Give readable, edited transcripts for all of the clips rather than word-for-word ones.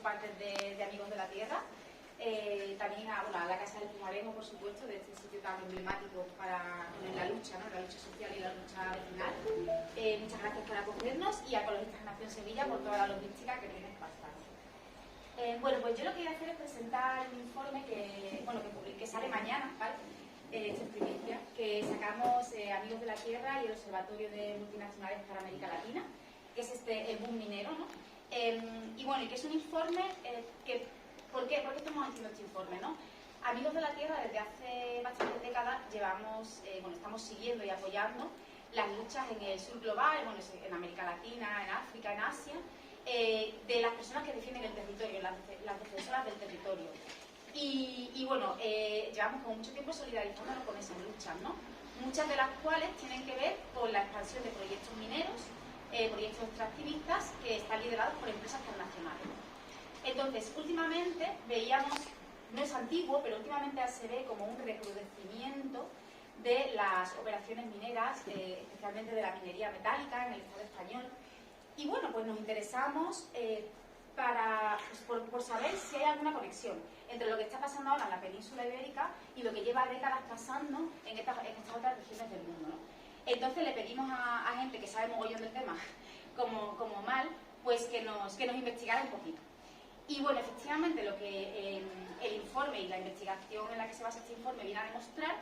parte de Amigos de la Tierra, también a la Casa del Pumarejo, por supuesto, de este sitio tan emblemático en la lucha, ¿no? La lucha social y la lucha vecinal. Muchas gracias por acogernos, y a Ecologistas Nación Sevilla por toda la logística que tienes pasada. Bueno, pues yo lo que voy a hacer es presentar un informe que sale mañana, ¿vale? Esta es primicia, que sacamos Amigos de la Tierra y el Observatorio de Multinacionales para América Latina, que es el boom minero, ¿no? Y bueno, y que es un informe ¿por qué estamos haciendo este informe, no? Amigos de la Tierra, desde hace bastantes décadas estamos siguiendo y apoyando las luchas en el sur global, en América Latina, en África, en Asia, de las personas que defienden el territorio, las defensoras del territorio. Y bueno, llevamos como mucho tiempo solidarizándonos con esas luchas, ¿no? Muchas de las cuales tienen que ver con la expansión de proyectos mineros, proyectos extractivistas que están liderados por empresas transnacionales. Entonces, últimamente veíamos, no es antiguo, pero últimamente se ve como un recrudecimiento de las operaciones mineras, especialmente de la minería metálica en el Estado español. Y bueno, pues nos interesamos por saber si hay alguna conexión entre lo que está pasando ahora en la península ibérica y lo que lleva décadas pasando en estas otras regiones del mundo, ¿no? Entonces le pedimos a gente que sabe mogollón del tema, como Mal, pues que nos investigara un poquito. Y bueno, efectivamente lo que el informe y la investigación en la que se basa este informe viene a demostrar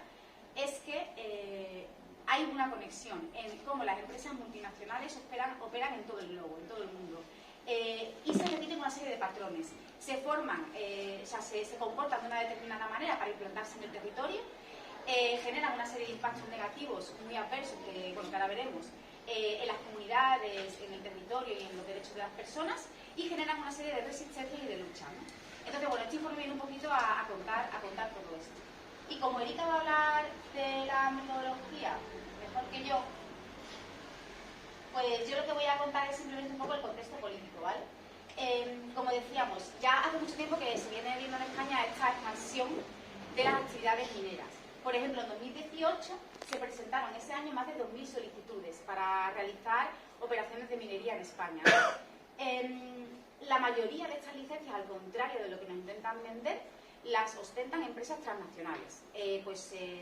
es que hay una conexión en cómo las empresas multinacionales operan en todo el globo, en todo el mundo. Y se repiten una serie de patrones. Se forman, se comportan de una determinada manera para implantarse en el territorio, generan una serie de impactos negativos muy adversos, que ahora veremos, en las comunidades, en el territorio y en los derechos de las personas, y generan una serie de resistencias y de lucha, ¿no? Entonces, bueno, este informe viene un poquito a contar todo esto. Y como Erika va a hablar de la metodología mejor que yo, pues yo lo que voy a contar es simplemente un poco el contexto político, ¿vale? Como decíamos, ya hace mucho tiempo que se viene viendo en España esta expansión de las actividades mineras. Por ejemplo, en 2018 se presentaron ese año más de 2.000 solicitudes para realizar operaciones de minería en España. La mayoría de estas licencias, al contrario de lo que nos intentan vender, las ostentan empresas transnacionales,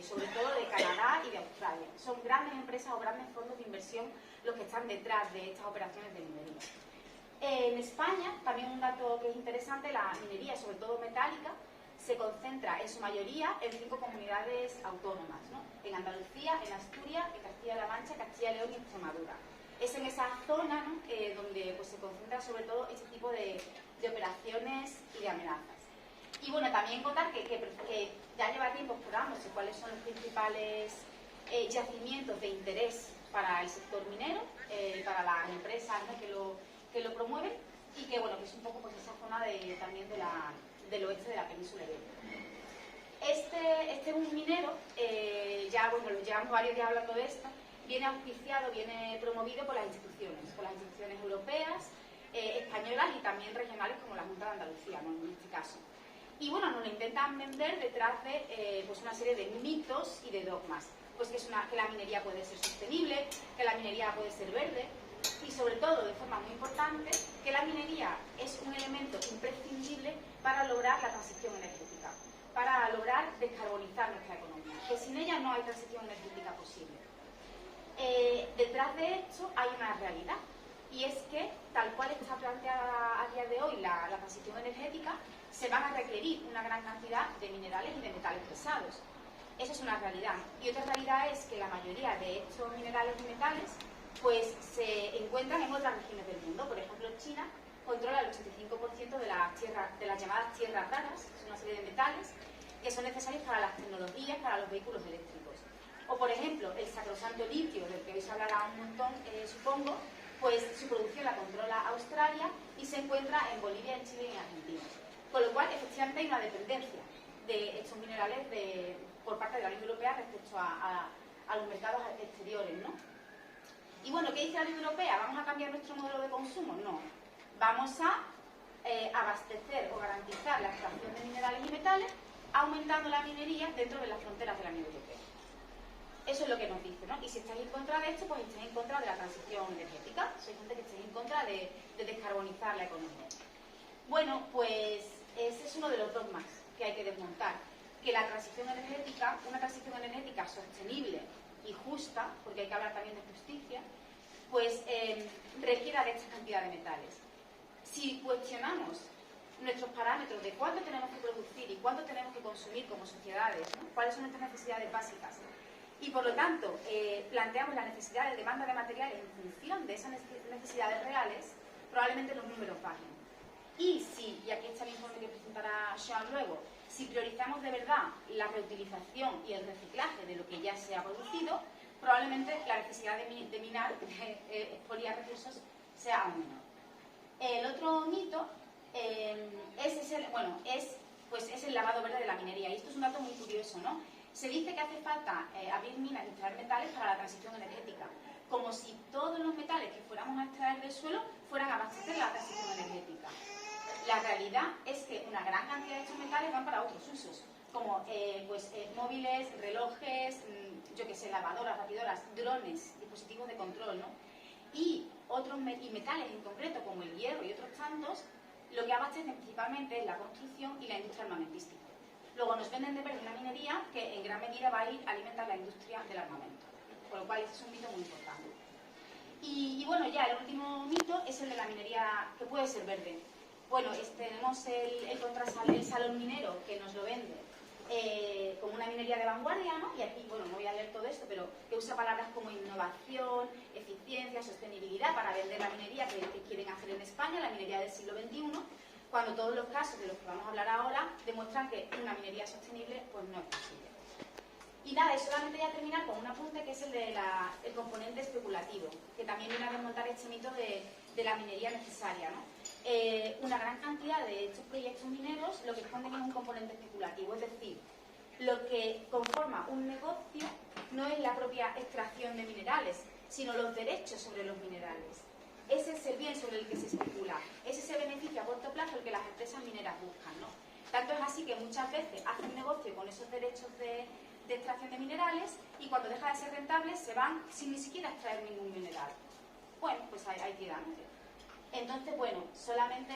sobre todo de Canadá y de Australia. Son grandes empresas o grandes fondos de inversión los que están detrás de estas operaciones de minería. En España, también un dato que es interesante, la minería, sobre todo metálica, se concentra en su mayoría en 5 comunidades autónomas, ¿no? En Andalucía, en Asturias, en Castilla-La Mancha, Castilla y León y Extremadura. Es en esa zona, ¿no? Donde se concentra sobre todo este tipo de operaciones y de amenazas. Y bueno, también contar que ya lleva tiempo explorándose cuáles son los principales yacimientos de interés para el sector minero, para las empresas, ¿no? que lo promueven, y que bueno, que es un poco pues esa zona también del oeste de la península ibérica. Este boom minero, lo llevamos varios días hablando de esto, viene auspiciado, viene promovido por las instituciones europeas, españolas y también regionales como la Junta de Andalucía, ¿no? En este caso. Y bueno, nos lo intentan vender detrás de una serie de mitos y de dogmas. Pues que la minería puede ser sostenible, que la minería puede ser verde, y sobre todo, de forma muy importante, que la minería es un elemento imprescindible para lograr la transición energética, para lograr descarbonizar nuestra economía, que sin ella no hay transición energética posible. Detrás de esto hay una realidad, y es que, tal cual está planteada a día de hoy la transición energética, se van a requerir una gran cantidad de minerales y de metales pesados. Eso es una realidad. Y otra realidad es que la mayoría de estos minerales y metales pues se encuentran en otras regiones del mundo. Por ejemplo, China controla el 85% de las llamadas tierras raras, que son una serie de metales que son necesarios para las tecnologías, para los vehículos eléctricos. O, por ejemplo, el sacrosanto litio, del que hoy se hablará un montón, supongo, pues su producción la controla Australia y se encuentra en Bolivia, en Chile y en Argentina. Con lo cual, efectivamente, hay una dependencia de estos minerales por parte de la Unión Europea respecto a los mercados exteriores, ¿no? Y bueno, ¿qué dice la Unión Europea? ¿Vamos a cambiar nuestro modelo de consumo? No. Vamos a abastecer o garantizar la extracción de minerales y metales aumentando la minería dentro de las fronteras de la Unión Europea. Eso es lo que nos dice, ¿no? Y si estáis en contra de esto, pues estáis en contra de la transición energética. Sois gente que estáis en contra de descarbonizar la economía. Bueno, pues ese es uno de los dogmas que hay que desmontar, que la transición energética, una transición energética sostenible y justa, porque hay que hablar también de justicia, pues requiera de esta cantidad de metales. Si cuestionamos nuestros parámetros de cuánto tenemos que producir y cuánto tenemos que consumir como sociedades, ¿no? Cuáles son nuestras necesidades básicas, y por lo tanto planteamos la necesidad de demanda de materiales en función de esas necesidades reales, probablemente los números bajen. Y si, y aquí está el informe que presentará Sean luego, si priorizamos de verdad la reutilización y el reciclaje de lo que ya se ha producido, probablemente la necesidad de minar, de expoliar recursos, sea aún menor. El otro mito es el lavado verde de la minería. Y esto es un dato muy curioso, ¿no? Se dice que hace falta abrir minas y extraer metales para la transición energética, como si todos los metales que fuéramos a extraer del suelo fueran a abastecer la transición energética. La realidad es que una gran cantidad de estos metales van para otros usos, como móviles, relojes, yo que sé, lavadoras, batidoras, drones, dispositivos de control, ¿no? Y metales en concreto, como el hierro y otros tantos, lo que abastecen principalmente es la construcción y la industria armamentística. Luego nos venden de verde una minería que en gran medida va a ir a alimentar la industria del armamento, con lo cual ese es un mito muy importante. Y bueno, ya el último mito es el de la minería que puede ser verde. Bueno, tenemos el salón minero que nos lo vende como una minería de vanguardia, ¿no? Y aquí, bueno, no voy a leer todo esto, pero que usa palabras como innovación, eficiencia, sostenibilidad para vender la minería que quieren hacer en España, la minería del siglo XXI, cuando todos los casos de los que vamos a hablar ahora demuestran que una minería sostenible pues no es posible. Y nada, y solamente ya terminar con un apunte que es el de el componente especulativo, que también viene a desmontar este mito de la minería necesaria, ¿no? Una gran cantidad de estos proyectos mineros lo que esconden es un componente especulativo, es decir, lo que conforma un negocio no es la propia extracción de minerales, sino los derechos sobre los minerales. Ese es el bien sobre el que se especula, es ese beneficio a corto plazo el que las empresas mineras buscan, ¿no? Tanto es así que muchas veces hacen negocio con esos derechos de extracción de minerales y cuando deja de ser rentables se van sin ni siquiera extraer ningún mineral. Bueno, pues ahí quedan. Entonces, bueno, solamente